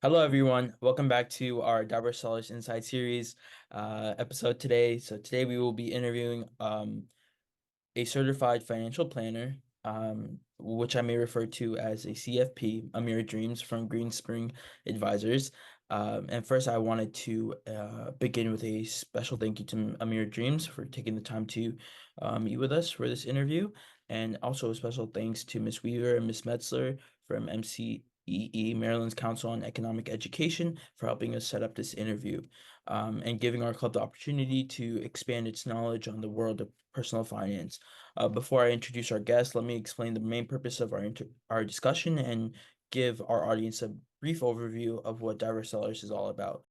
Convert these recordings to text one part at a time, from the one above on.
Hello, everyone. Welcome back to our Diverse Sellers Inside Series episode today. So today we will be interviewing a certified financial planner, which I may refer to as a CFP, Amir Dreams from Green Spring Advisors. And first, I wanted to begin with a special thank you to Amir Dreams for taking the time to meet with us for this interview. And also a special thanks to Miss Weaver and Miss Metzler from MCEE, Maryland's Council on Economic Education, for helping us set up this interview and giving our club the opportunity to expand its knowledge on the world of personal finance. Before I introduce our guest, let me explain the main purpose of our discussion and give our audience a brief overview of what Diverse Sellers is all about.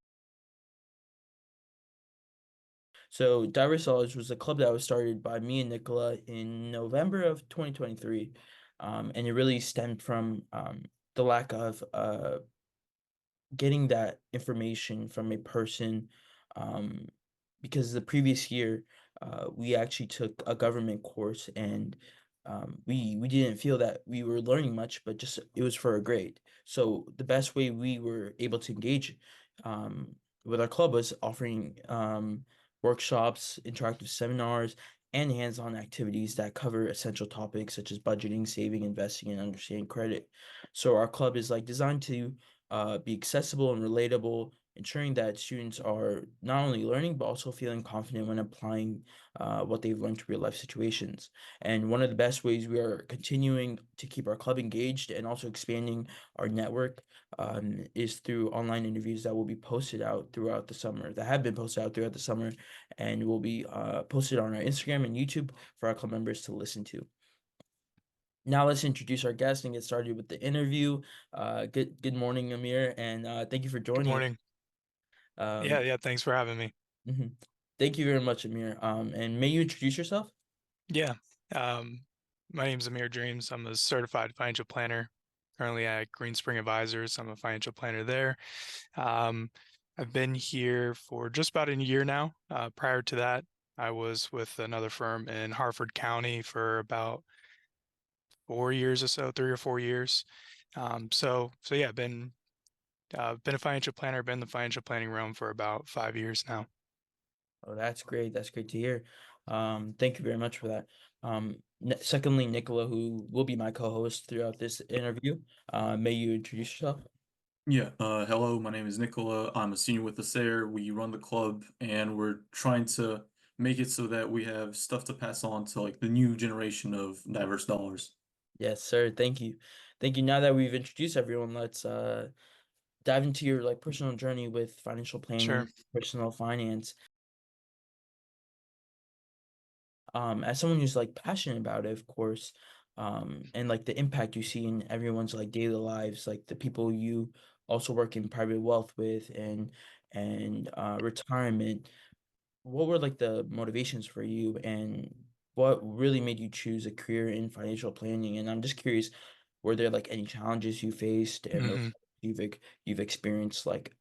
So, Diverse Sellers was a club that was started by me and Nicola in November of 2023, and it really stemmed from the lack of getting that information from a person, um, because the previous year we actually took a government course, and we didn't feel that we were learning much, but just it was for a grade. So the best way we were able to engage um, with our club was offering workshops, interactive seminars, and hands-on activities that cover essential topics such as budgeting, saving, investing, and understanding credit. So our club is like designed to be accessible and relatable, ensuring that students are not only learning but also feeling confident when applying what they've learned to real life situations. And one of the best ways we are continuing to keep our club engaged and also expanding our network is through online interviews that will be posted out throughout the summer, that have been posted out throughout the summer, and will be posted on our Instagram and YouTube for our club members to listen to. Now let's introduce our guest and get started with the interview. Good morning, Amir, and thank you for Good joining. morning. Um, Yeah, thanks for having me. mhm. Thank you very much, Amir. And may you introduce yourself? Yeah. Um, my name's Amir Dreams. I'm a certified financial planner, currently at Green Spring Advisors. I'm a financial planner there. Um, I've been here for just about a year now. Prior to that, I was with another firm in Harford County for about 4 years or so, 3 or 4 years. So yeah, been a financial planner, been in the financial planning realm for about 5 years now. Oh, that's great. That's great to hear. Thank you very much for that. Secondly, Nicola, who will be my co-host throughout this interview, may you introduce yourself? Hello, my name is Nicola. I'm a senior with the SARE. We run the club and we're trying to make it so that we have stuff to pass on to like the new generation of diverse dollars. Yes, sir. Thank you. Thank you. Now that we've introduced everyone, let's dive into your like personal journey with financial Sure. planning, personal finance. As someone who's like passionate about it, of course, and like the impact you see in everyone's like daily lives, like the people you also work in private wealth with and retirement. What were like the motivations for you, and what really made you choose a career in financial planning? And I'm just curious, were there like any challenges you faced and or hmm you've experienced like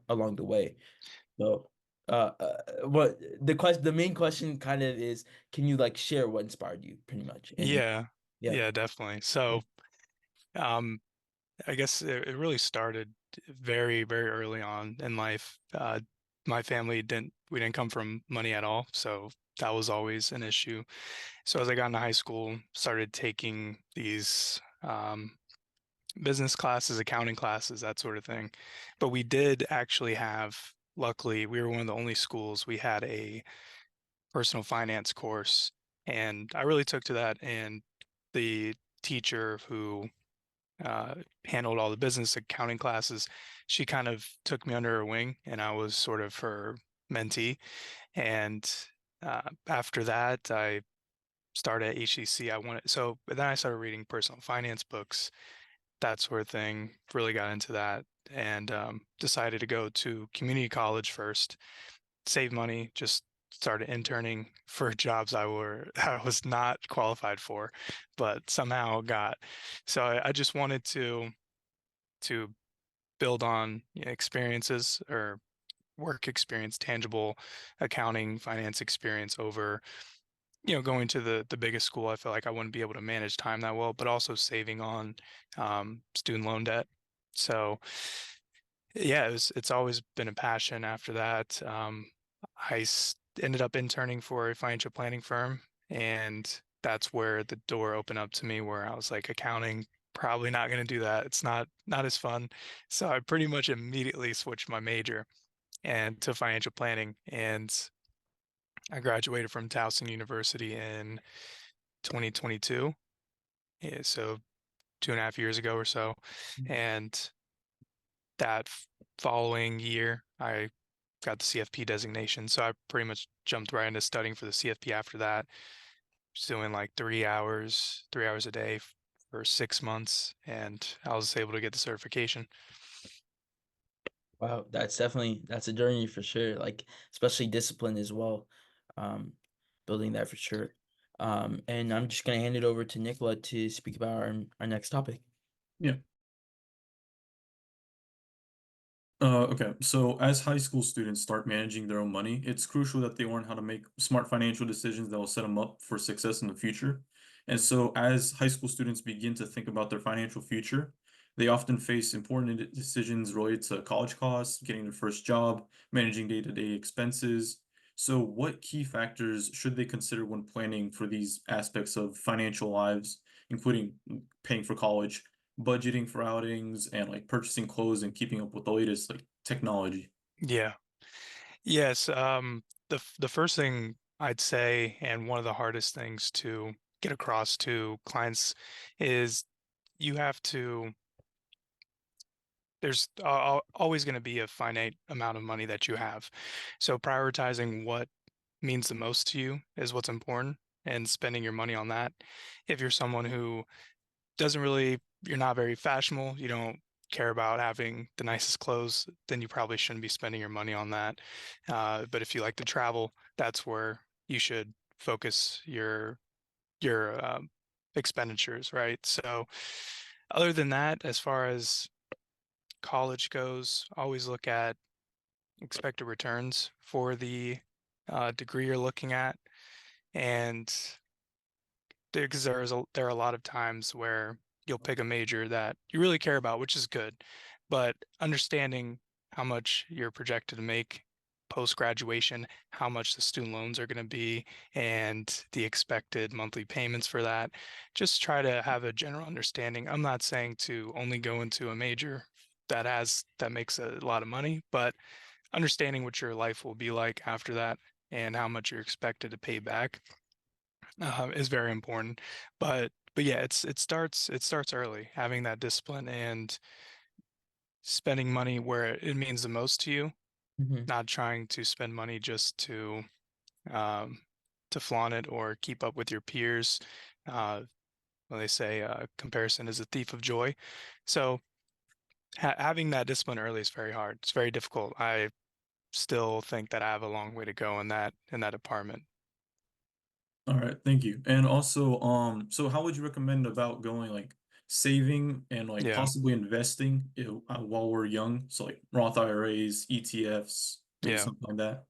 along the way? So, what the main question kind of is, can you like share what inspired you, pretty much? And Yeah, yeah, yeah, definitely. So, um, I guess it really started very, very early on in life. My family we didn't come from money at all, so that was always an issue. So as I got into high school, started taking these business classes, accounting classes, that sort of thing. But we did actually have, luckily, we were one of the only schools we had a personal finance course, and I really took to that. And the teacher who handled all the business accounting classes, she kind of took me under her wing, and I was sort of her mentee. And after that, I started at HCC. But then I started reading personal finance books, that sort of thing. Really got into that, and decided to go to community college first, save money, just started interning for jobs I was not qualified for, but somehow got. So I just wanted to build on experiences or work experience, tangible accounting, finance experience over, going to the biggest school. I feel like I wouldn't be able to manage time that well, but also saving on student loan debt. So Yeah, it's always been a passion after that. Ended up interning for a financial planning firm, and that's where the door opened up to me where I was like, accounting, probably not going to do that. It's not as fun. So I pretty much immediately switched my major and to financial planning, and I graduated from Towson University in 2022. Yeah, so 2.5 years ago or so. And that following year, I got the CFP designation. So I pretty much jumped right into studying for the CFP after that. Just doing like 3 hours a day for 6 months, and I was able to get the certification. Wow, that's a journey for sure. Like especially discipline as well. Um, building that for sure. And I'm just gonna hand it over to Nicola to speak about our next topic. Yeah. Okay, so as high school students start managing their own money, it's crucial that they learn how to make smart financial decisions that will set them up for success in the future. And so, as high school students begin to think about their financial future, they often face important decisions related to college costs, getting their first job, managing day-to-day expenses. So, what key factors should they consider when planning for these aspects of financial lives, including paying for college, budgeting for outings, and like purchasing clothes and keeping up with the latest like technology? Yeah. Yes. The first thing I'd say, and one of the hardest things to get across to clients, is you have to there's always going to be a finite amount of money that you have. So prioritizing what means the most to you is what's important, and spending your money on that. If you're someone who doesn't really, you're not very fashionable, you don't care about having the nicest clothes, then you probably shouldn't be spending your money on that. But if you like to travel, that's where you should focus your expenditures, right? So other than that, as far as college goes, always look at expected returns for the degree you're looking at, and because there are a lot of times where you'll pick a major that you really care about, which is good, but understanding how much you're projected to make post graduation, how much the student loans are going to be, and the expected monthly payments for that. Just try to have a general understanding. I'm not saying to only go into a major that makes a lot of money, but understanding what your life will be like after that and how much you're expected to pay back is very important. But yeah, it starts early, having that discipline and spending money where it means the most to you, Hmm. not trying to spend money just um, to flaunt it or keep up with your peers. Uh, well, they say comparison is a thief of joy. So having that discipline early is very hard. It's very difficult. I still think that I have a long way to go in that department. All right, thank you. And also, so how would you recommend about going like saving and like Yeah, possibly investing while we're young? So like Roth IRAs, ETFs, maybe yeah. something like that.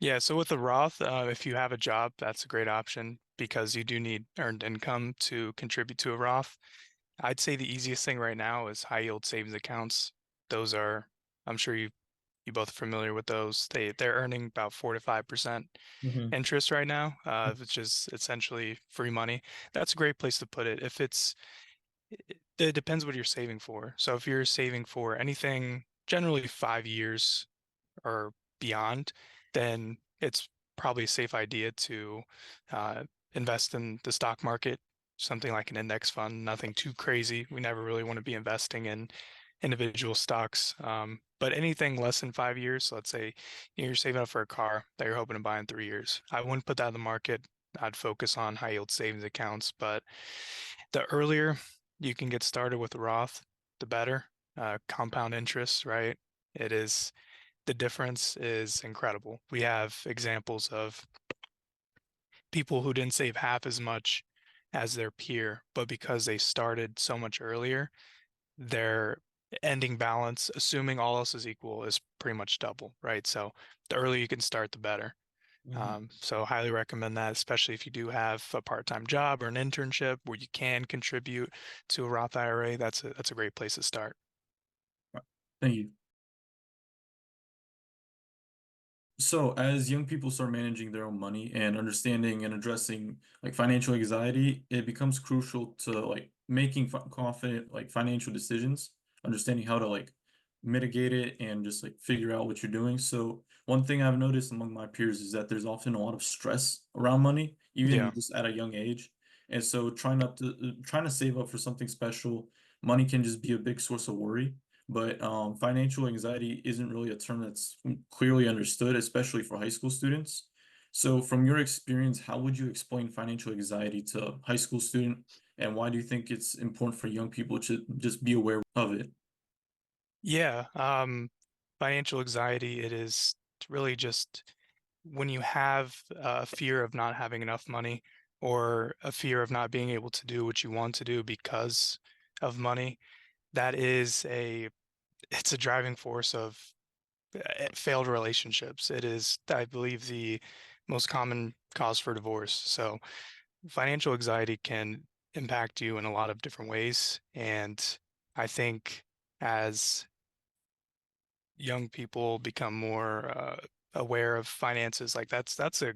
Yeah, so with the Roth, if you have a job, that's a great option because you do need earned income to contribute to a Roth. I'd say the easiest thing right now is high yield savings accounts. Those are, I'm sure you both are familiar with those. They're earning about 4 to 5% Hmm. interest right now, which is essentially free money. That's a great place to put it. It depends what you're saving for. So if you're saving for anything, generally 5 years or beyond, then it's probably a safe idea to uh, invest in the stock market, something like an index fund, nothing too crazy. We never really want to be investing in individual stocks. But anything less than 5 years, so let's say you're saving up for a car that you're hoping to buy in 3 years, I wouldn't put that in the market. I'd focus on high yield savings accounts. But the earlier you can get started with Roth, the better. Compound interest, right? It is the difference is incredible. We have examples of people who didn't save half as much as their peer, but because they started so much earlier, their ending balance, assuming all else is equal, is pretty much double, right? So the earlier you can start, the better. Hmm. So highly recommend that, especially if you do have a part-time job or an internship where you can contribute to a Roth IRA. That's a great place to start. Thank you. So, as young people start managing their own money and understanding and addressing like financial anxiety, it becomes crucial to like making confident like financial decisions, understanding how to like mitigate it and just like figure out what you're doing. So, one thing I've noticed among my peers is that there's often a lot of stress around money, even Yeah. just at a young age. And so, trying to save up for something special, money can just be a big source of worry. But financial anxiety isn't really a term that's clearly understood, especially for high school students. So, from your experience, how would you explain financial anxiety to a high school student, and why do you think it's important for young people to just be aware of it? Yeah. Financial anxiety, it is really just when you have a fear of not having enough money or a fear of not being able to do what you want to do because of money, that is it's a driving force of failed relationships. It is, I believe, the most common cause for divorce. So financial anxiety can impact you in a lot of different ways. And I think as young people become more aware of finances, like that's a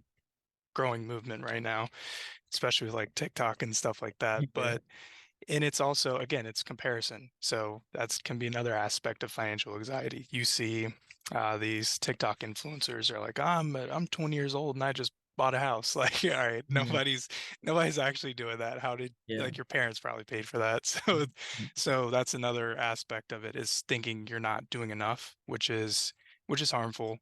growing movement right now, especially with like TikTok and stuff like that. Yeah. But and it's also, again, it's comparison. So that's can be another aspect of financial anxiety. You see these TikTok influencers are like, I'm 20 years old and I just bought a house. Like, all right, Mhm. nobody's actually doing that. How did Yeah. like your parents probably paid for that? So Mhm. so that's another aspect of it is thinking you're not doing enough, which is harmful.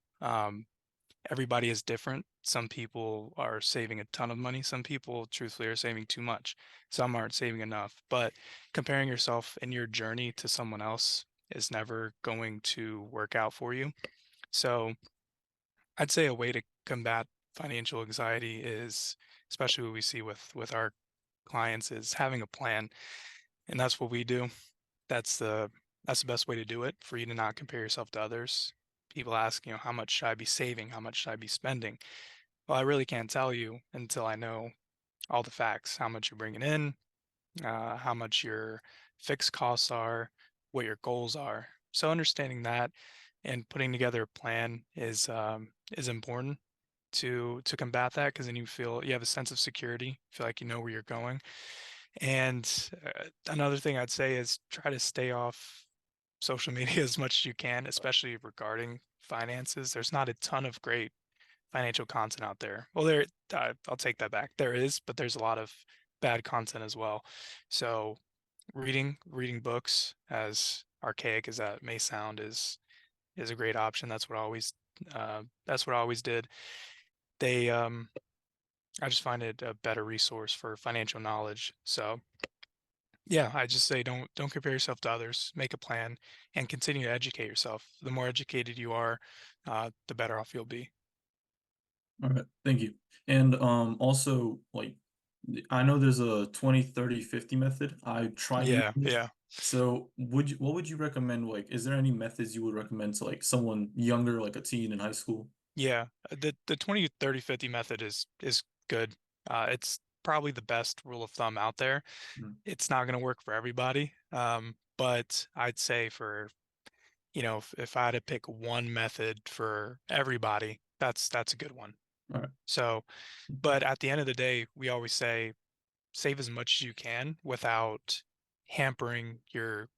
Everybody is different. Some people are saving a ton of money. Some people, truthfully, are saving too much. Some aren't saving enough. But comparing yourself and your journey to someone else is never going to work out for you. So I'd say a way to combat financial anxiety is, especially what we see with our clients, is having a plan. And that's what we do. That's the that's the best way to do it for you to not compare yourself to others. People ask, how much should I be saving? How much should I be spending? Well, I really can't tell you until I know all the facts, how much you're bringing in, how much your fixed costs are, what your goals are. So understanding that and putting together a plan is important to combat that because then you have a sense of security, feel like you know where you're going. And another thing I'd say is try to stay off social media as much as you can, especially regarding finances. There's not a ton of great financial content out there. Well, I'll take that back. There is, but there's a lot of bad content as well. So reading books, as archaic as that may sound, is a great option. That's what I always did. They I just find it a better resource for financial knowledge. So yeah, I just say don't compare yourself to others. Make a plan and continue to educate yourself. The more educated you are, the better off you'll be. All right, thank you. And also like I know there's a 20, 30, 50 method. I tried Yeah, using it. yeah. So what would you recommend? Like, is there any methods you would recommend to like someone younger, like a teen in high school? Yeah, the 20, 30, 50 method is good. It's probably the best rule of thumb out there. Mm, It's not going to work for everybody, but I'd say for, if I had to pick one method for everybody, that's a good one. all right. So, but at the end of the day, we always say save as much as you can without hampering your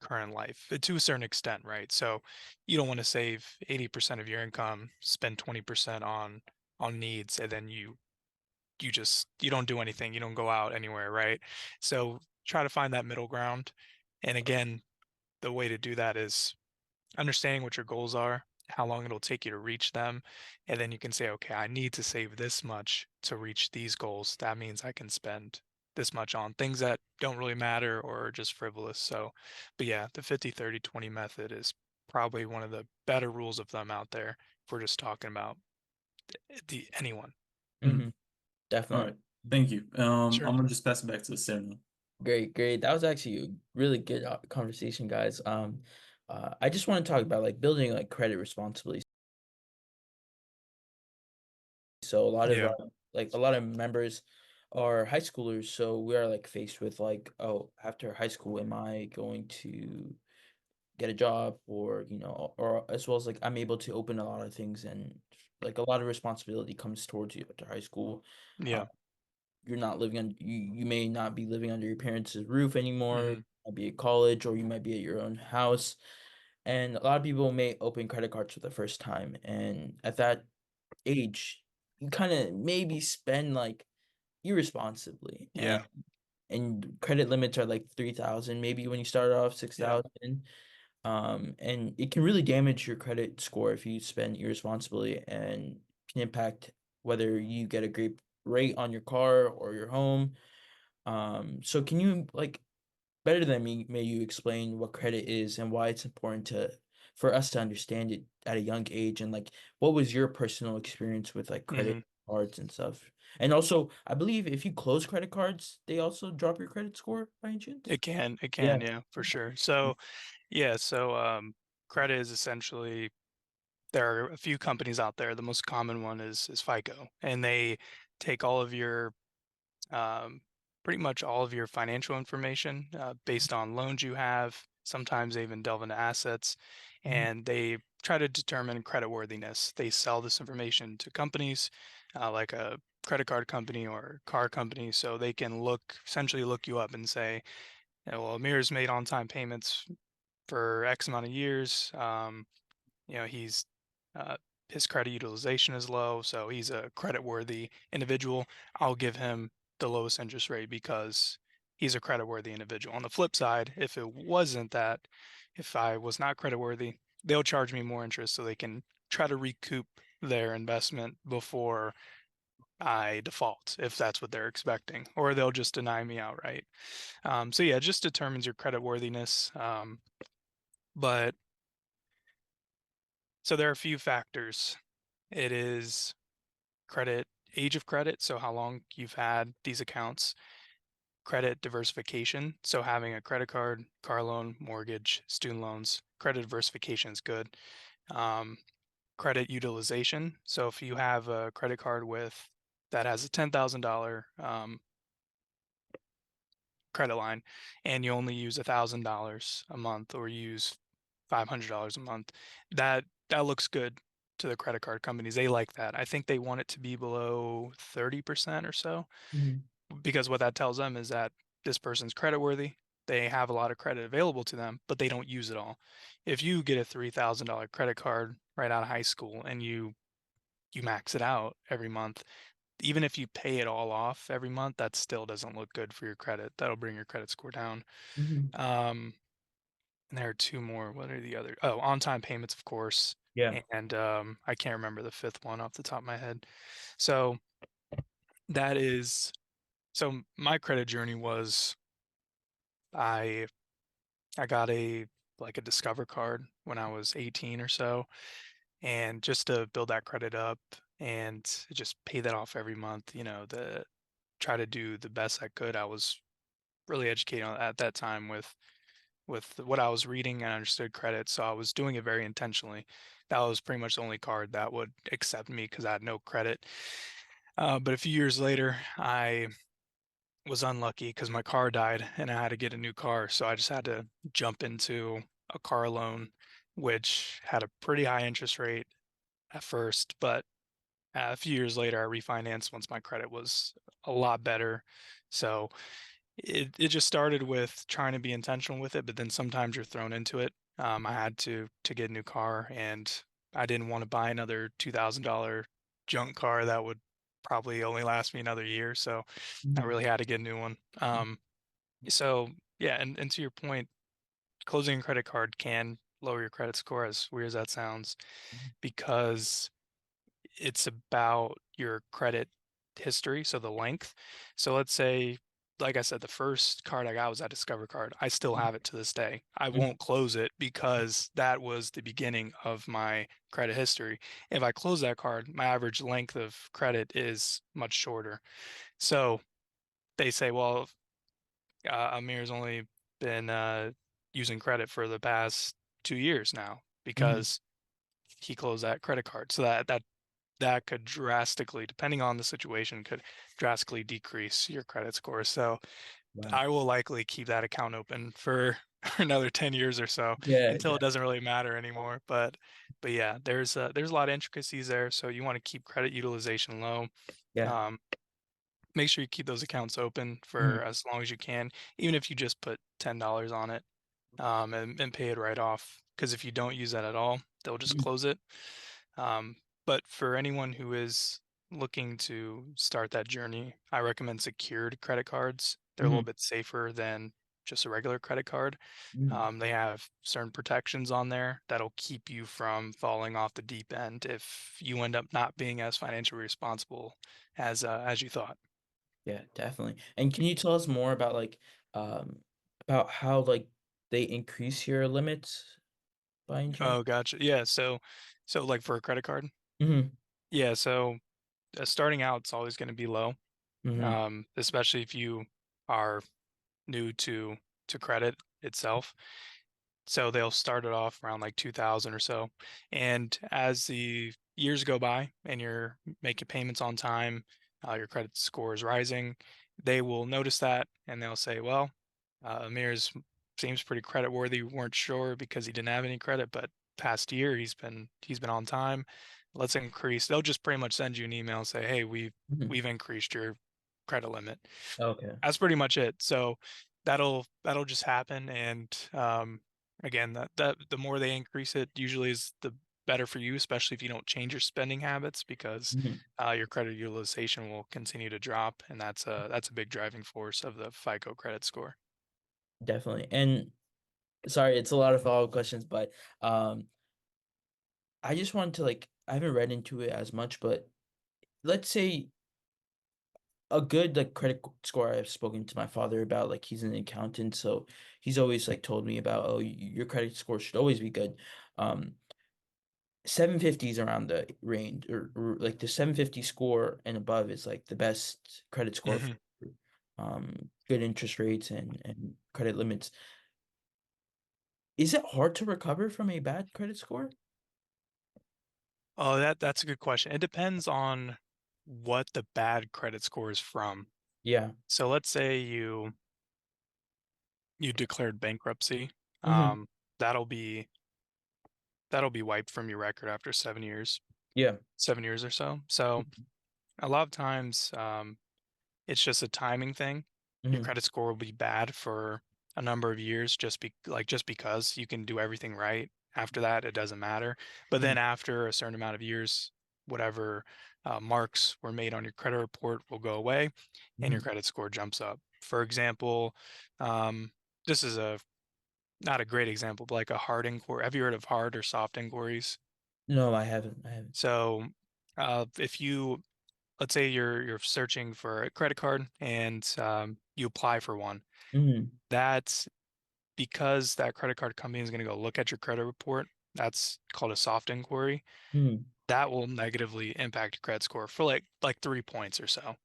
current life to a certain extent, right? So you don't want to save 80% of your income, spend 20% on needs, and then you don't do anything, you don't go out anywhere, right? So try to find that middle ground. And again, the way to do that is understanding what your goals are, how long it'll take you to reach them, and then you can say, okay, I need to save this much to reach these goals. That means I can spend this much on things that don't really matter or are just frivolous. So, but yeah, the 50, 30, 20 method is probably one of the better rules of thumb out there if we're just talking about the anyone. Mm, Mhm. all Definitely. right. Thank you. Sure. I'm gonna just pass it back to Sarah now. Great, great. That was actually a really good conversation, guys. I just want to talk about like building like credit responsibly. So a lot of Yeah. like a lot of members are high schoolers, so we are like faced with like, oh, after high school, am I going to get a job, or or as well as like I'm able to open a lot of things, and like a lot of responsibility comes towards you after high school. Yeah. Uh, you're not living on you may not be living under your parents' roof anymore. Hmm. You might be at college, or you might be at your own house. And a lot of people may open credit cards for the first time. And at that age, you kind of maybe spend like irresponsibly. Yeah. And credit limits are like 3,000, maybe when you start off Yeah. 6,000. And it can really damage your credit score if you spend irresponsibly, and can impact whether you get a great rate on your car or your home. So can you, like, better than me, may you explain what credit is and why it's important for us to understand it at a young age, and like what was your personal experience with like credit Hmm. cards and stuff? And also, I believe if you close credit cards, they also drop your credit score by any chance? It Yeah. can, yeah, for sure. So yeah, so credit is essentially, there are a few companies out there. The most common one is FICO, and they take all of your um, pretty much all of your financial information based on loans you have. Sometimes they even delve into assets, Mhm. and they try to determine creditworthiness. They sell this information to companies like a credit card company or car company, so they can essentially look you up and say, well, Amir's made on-time payments for X amount of years. He's uh, his credit utilization is low, so he's a credit-worthy individual. I'll give him the lowest interest rate because he's a credit-worthy individual. On the flip side, if it wasn't that, if I was not credit-worthy, they'll charge me more interest so they can try to recoup their investment before I default, if that's what they're expecting, or they'll just deny me outright. So yeah, it just determines your credit worthiness. But so there are a few factors. It is credit, age of credit, so how long you've had these accounts, credit diversification, so having a credit card, car loan, mortgage, student loans, credit diversification is good. Um, Credit utilization, so if you have a credit card that has a $10,000 credit line and you only use $1,000 a month, or use $500 a month, that looks good to the credit card companies. They like that. I think they want it to be below 30% or so, Mhm. because what that tells them is that this person's creditworthy. They have a lot of credit available to them, but they don't use it all. If you get a $3,000 credit card right out of high school and you max it out every month, even if you pay it all off every month, that still doesn't look good for your credit. That'll bring your credit score down. Mhm. Um, and there are two more. What are the other? Oh, on-time payments, of course. Yeah. And I can't remember the fifth one off the top of my head. So that is, so my credit journey was, I I got a Discover card when I was 18 or so, and just to build that credit up and just pay that off every month, the try to do the best I could. I was really educated at that time with what I was reading, and understood credit, so I was doing it very intentionally. That was pretty much the only card that would accept me because I had no credit. But a few years later, I was unlucky because my car died and I had to get a new car. So I just had to jump into a car loan, which had a pretty high interest rate at first, but a few years later, I refinanced once my credit was a lot better. So it just started with trying to be intentional with it, but then sometimes you're thrown into it. I had to get a new car, and I didn't want to buy another $2,000 junk car that would probably only last me another year. So I Mhm. really had to get a new one. So yeah, and to your point, closing a credit card can lower your credit score, as weird as that sounds, because it's about your credit history, so the length. So let's say, like I said, the first card I got was that Discover card. I still have it to this day. I Mhm. won't close it because that was the beginning of my credit history. If I close that card, my average length of credit is much shorter. So they say, well, Amir's only been using credit for the past 2 years now Mhm. because he closed that credit card. So that could drastically, depending on the situation, could drastically decrease your credit score. So Wow. I will likely keep that account open for another 10 years or so Yeah, until it doesn't really matter anymore. But yeah, there's a lot of intricacies there. So you want to keep credit utilization low. yeah. Um, Make sure you keep those accounts open Mhm, for as long as you can, even if you just put $10 on it, and pay it right off. Because if you don't use that at all, they'll just mhm, close it. Um, but for anyone who is looking to start that journey, I recommend secured credit cards. They're a little mhm, bit safer than just a regular credit card. mhm. They have certain protections on there that'll keep you from falling off the deep end if you end up not being as financially responsible as you thought. Yeah, definitely. And can you tell us more about how, like, they increase your limits by any chance? Oh, gotcha. Yeah. So like for a credit card, Mhm, yeah. So starting out, it's always going to be low, mhm, especially if you are new to credit itself. So they'll start it off around like 2000 or so. And as the years go by and you're making payments on time, your credit score is rising, they will notice that and they'll say, well, Amir's seems pretty credit worthy. We weren't sure because he didn't have any credit, but past year he's been on time. Let's increase. They'll just pretty much send you an email and say, hey, mhm. we've increased your credit limit. Okay. That's pretty much it. So that'll just happen, and again, that the more they increase it, usually is the better for you, especially if you don't change your spending habits, because Mhm. your credit utilization will continue to drop, and that's a big driving force of the FICO credit score. Definitely. And sorry, it's a lot of follow-up questions, but, I just wanted to, like, I haven't read into it as much, but let's say a good, like, score I've spoken to my father about, like, he's an accountant, so he's always, like, told me about, "Oh, your credit score should always be good." Um, 750 is around the range, or, like, the 750 score and above is, like, the best credit score for, Mhm. good interest rates and credit limits. Is it hard to recover from a bad credit score? Oh, that's a good question. It depends on what the bad credit score is from. Yeah. So let's say you declared bankruptcy. Mhm. Um, that'll be that'll be wiped from your record after 7 years. Yeah. 7 years or so. So Mhm. a lot of times, it's just a timing thing. Your Mhm. credit score will be bad for a number of years just because you can do everything right. After that, it doesn't matter. But Mhm. then after a certain amount of years, whatever marks were made on your credit report will go away, and your Mhm. credit score jumps up. For example, um, this is a not a great example, but like a hard inquiry. Have you heard of hard or soft inquiries? No, I haven't, I haven't. So, if you let's say you're searching for a credit card and you apply for one, Mhm. that's because that credit card company is going to go look at your credit report. That's called a soft inquiry. Mhm. That will negatively impact your credit score for like 3 points or so,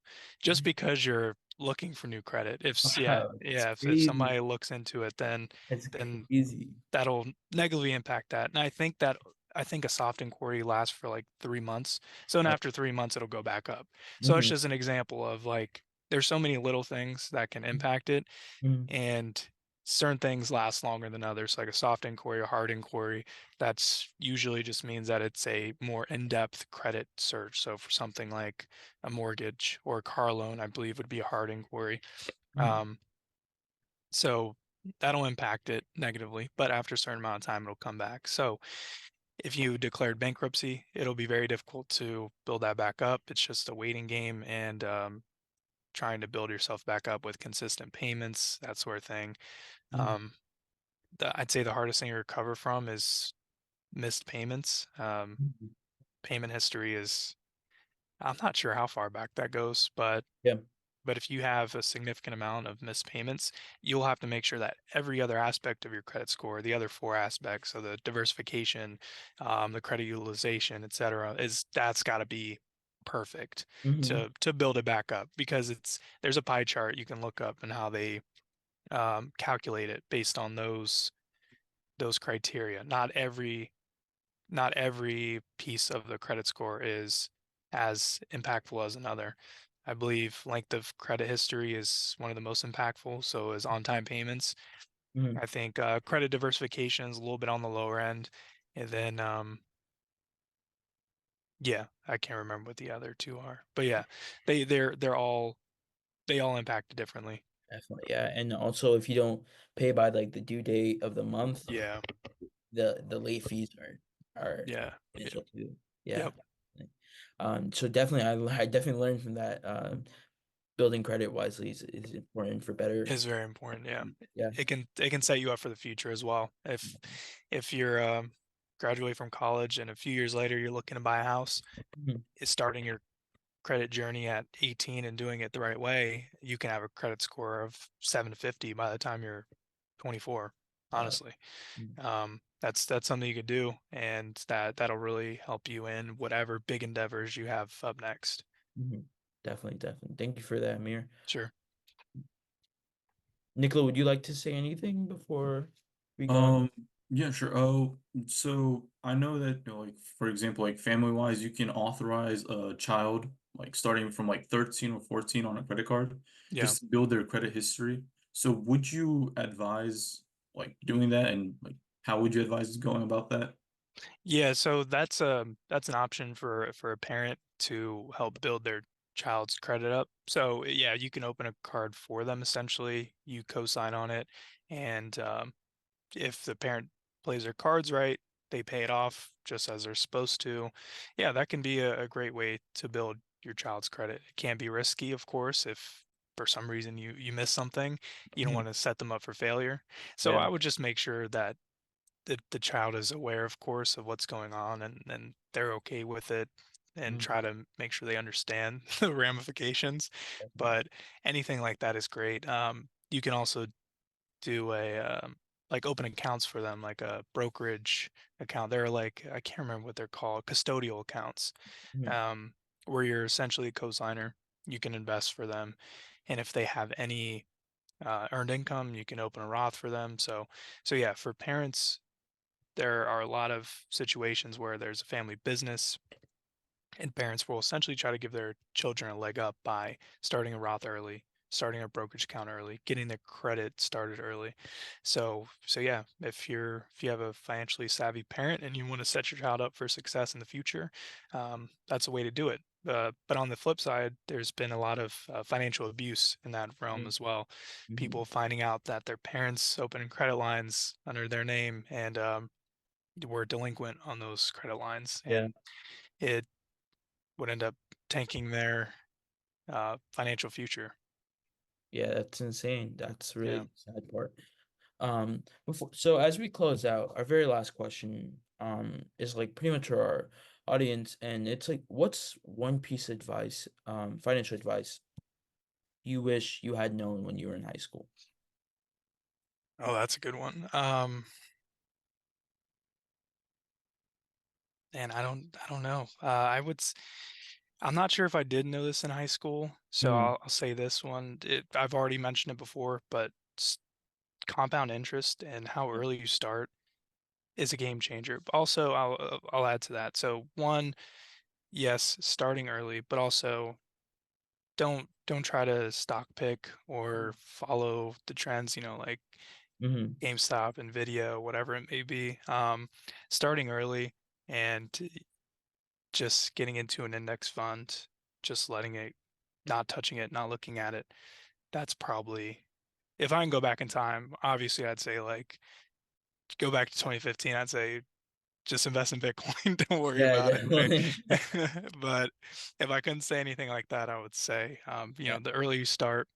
just Mhm. because you're looking for new credit. Yeah, Wow, that's yeah, if crazy. somebody looks into it, That's then crazy. that'll negatively impact that. And I think a soft inquiry lasts for like 3 months. So then Oh, after 3 months, it'll go back up. So it's mhm. just an example of like there's so many little things that can impact it, Mhm. and certain things last longer than others. Like a soft inquiry, a hard inquiry, that's usually just means that it's a more in-depth credit search. So for something like a mortgage or a car loan, I believe would be a hard inquiry. Mhm. Um, so that'll impact it negatively, but after a certain amount of time, it'll come back. So if you declared bankruptcy, it'll be very difficult to build that back up. It's just a waiting game and trying to build yourself back up with consistent payments, that sort of thing. Mhm. Um, I'd say the hardest thing to recover from is missed payments. Mhm. Payment history is, I'm not sure how far back that goes, Yeah. but if you have a significant amount of missed payments, you'll have to make sure that every other aspect of your credit score, the other four aspects, so the diversification, the credit utilization, et cetera, is that's got to be perfect Mhm. to build it back up because there's a pie chart you can look up and how they calculate it based on those criteria. Not every piece of the credit score is as impactful as another. I believe length of credit history is one of the most impactful. So is on-time payments. Mhm. I think credit diversification is a little bit on the lower end, and then yeah, I can't remember what the other two are, but yeah, they're all they all impact it differently. Definitely, yeah, and also if you don't pay by, like, the due date of the month, Yeah, the late fees are yeah, yeah, initial too. Yeah, yep, definitely. So definitely, I definitely learned from that, building credit wisely is important for better. is very important. Yeah, Yeah. it can set you up for the future as well. If you're graduate from college and a few years later you're looking to buy a house, Mhm. is starting your credit journey at 18 and doing it the right way, you can have a credit score of 750 by the time you're 24. Wow. Honestly, Mhm. that's something you could do, and that'll really help you in whatever big endeavors you have up next. Mhm. Definitely, definitely. Thank you for that, Amir. Sure. Nicola, would you like to say anything before we go on? Um, yeah, sure. Oh, so I know that, like, for example, like family-wise, you can authorize a child, like starting from like 13 or 14 on a credit card, Yeah. just to build their credit history. So would you advise like doing that, and like how would you advise going about that? Yeah, so that's an option for a parent to help build their child's credit up. So yeah, you can open a card for them essentially. You co-sign on it, and if the parent plays their cards right, they pay it off just as they're supposed to. Yeah, that can be a great way to build your child's credit. It can be risky, of course, if for some reason you miss something, you don't Mhm. want to set them up for failure. So Yeah. I would just make sure that the child is aware, of course, of what's going on, and they're okay with it, and Mhm. try to make sure they understand the ramifications. Definitely. But anything like that is great. You can also do a like open accounts for them, like a brokerage account. They're like, I can't remember what they're called, custodial accounts, Mhm. um, where you're essentially a co-signer. You can invest for them, and if they have any earned income, you can open a Roth for them. So yeah, for parents, there are a lot of situations where there's a family business, and parents will essentially try to give their children a leg up by starting a Roth early, starting a brokerage account early, getting their credit started early. So yeah, if you have a financially savvy parent and you want to set your child up for success in the future, that's a way to do it. But on the flip side, there's been a lot of financial abuse in that realm Mhm. as well. Mhm. People finding out that their parents opened credit lines under their name and were delinquent on those credit lines, Yeah. and it would end up tanking their financial future. Yeah, that's insane. That's really Yeah. the sad part. So as we close out, our very last question is like pretty much for our audience, and it's like, what's one piece of advice, financial advice you wish you had known when you were in high school? Oh, that's a good one. And I don't know. I'm not sure if I did know this in high school, so Mm, I'll say this one. I've already mentioned it before, but compound interest and how early you start is a game changer. Also, I'll add to that. So one, yes, starting early, but also don't try to stock pick or follow the trends, like mm-hmm. GameStop, Nvidia, whatever it may be. Starting early and just getting into an index fund, just letting it, not touching it, not looking at it. That's probably, if I can go back in time, obviously I'd say like go back to 2015. I'd say just invest in Bitcoin. Don't worry Yeah, about it. definitely. But if I couldn't say anything like that, I would say, Yeah. the earlier you start,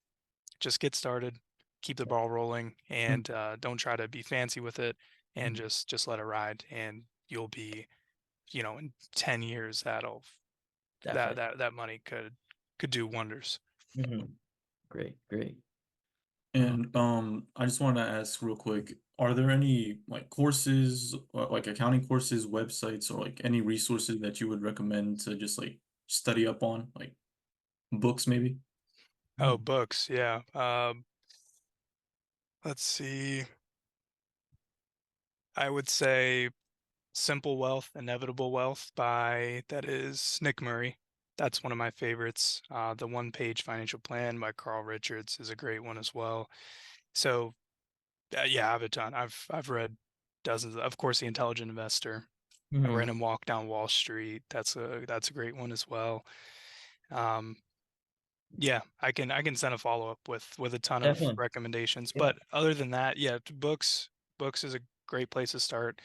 just get started, keep the ball rolling, Mm, and don't try to be fancy with it, and mm, just let it ride, and you'll be, in 10 years that definitely. that that money could do wonders. Hmm. Great, great. And I just want to ask real quick, are there any like courses, or, like accounting courses, websites, or like any resources that you would recommend to just like study up on, like books maybe? Oh, Mhm. books, yeah. Let's see. I would say Simple Wealth, Inevitable Wealth by that is Nick Murray. That's one of my favorites. The One Page Financial Plan by Carl Richards is a great one as well. So yeah, I have a ton. I've read dozens. Of course, The Intelligent Investor. I read Mhm. him Walk Down Wall Street. That's a great one as well. Um, yeah, I can send a follow-up with a ton of Definitely. recommendations. Yeah. But other than that, yeah, books is a great place to start.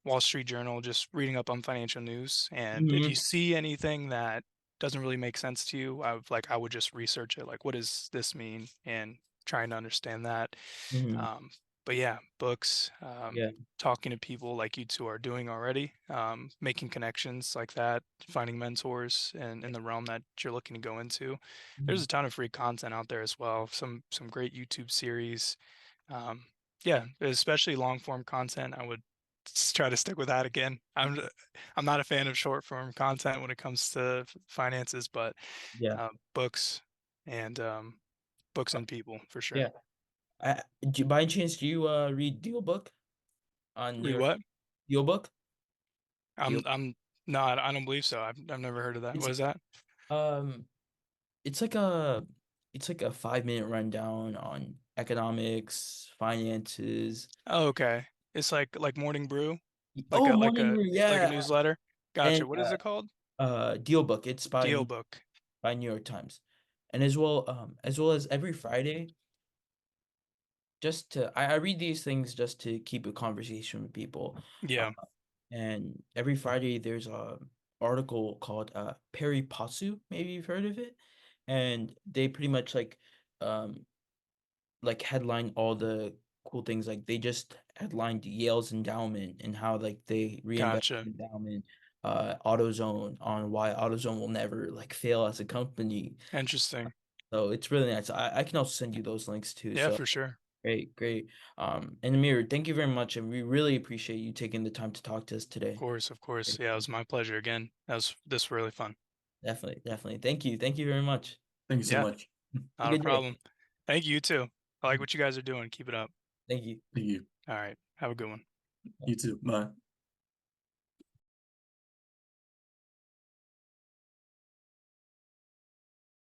Wall Street Journal, just reading up on financial news. And if you Mhm. see anything that doesn't really make sense to you, I would just research it. Like, what does this mean? And trying to understand that. Mhm. Um, but yeah, books, Yeah. talking to people like you two are doing already, making connections like that, finding mentors in the realm that you're looking to go into. There's Mhm. a ton of free content out there as well. Some great YouTube series. Um, yeah, especially long form content. I would try to stick with that again. I'm not a fan of short form content when it comes to finances, but Yeah. books and books Uh, and people for sure. yeah. By any chance, do you read Deal Book on New Read York? what? Deal Book? Deal. I'm not. I don't believe so. I've never heard of that. It's What is that? um it's like a 5-minute rundown on economics, finances. Oh, okay. It's like Morning Brew, like Oh, a like Morning a Brew, like a yeah. newsletter. And Gotcha. What is it called? Deal Book. It's Deal book. by New York Times. And as well as every Friday, I read these things just to keep a conversation with people. Uh, Yeah. and every Friday there's a article called Peri Passu, maybe you've heard of it. And they pretty much um headline all the cool things. Like they just headlined Yale's endowment and how like they reinvest Gotcha. in endowment, AutoZone, on why AutoZone will never like fail as a company. Interesting. So it's really nice. I can also send you those links too. Yeah, So for sure. great, great. And Amir, thank you very much, and we really appreciate you taking the time to talk to us Of today. course, of course. Great. Yeah, it was my pleasure again. This was really fun. Definitely, definitely. Thank you very much. Thank you so Yeah, much. Have a not a good day. problem. Thank you, you too. I like what you guys are doing. Keep it up. Thank you. All right. Have a good one. You too. Bye.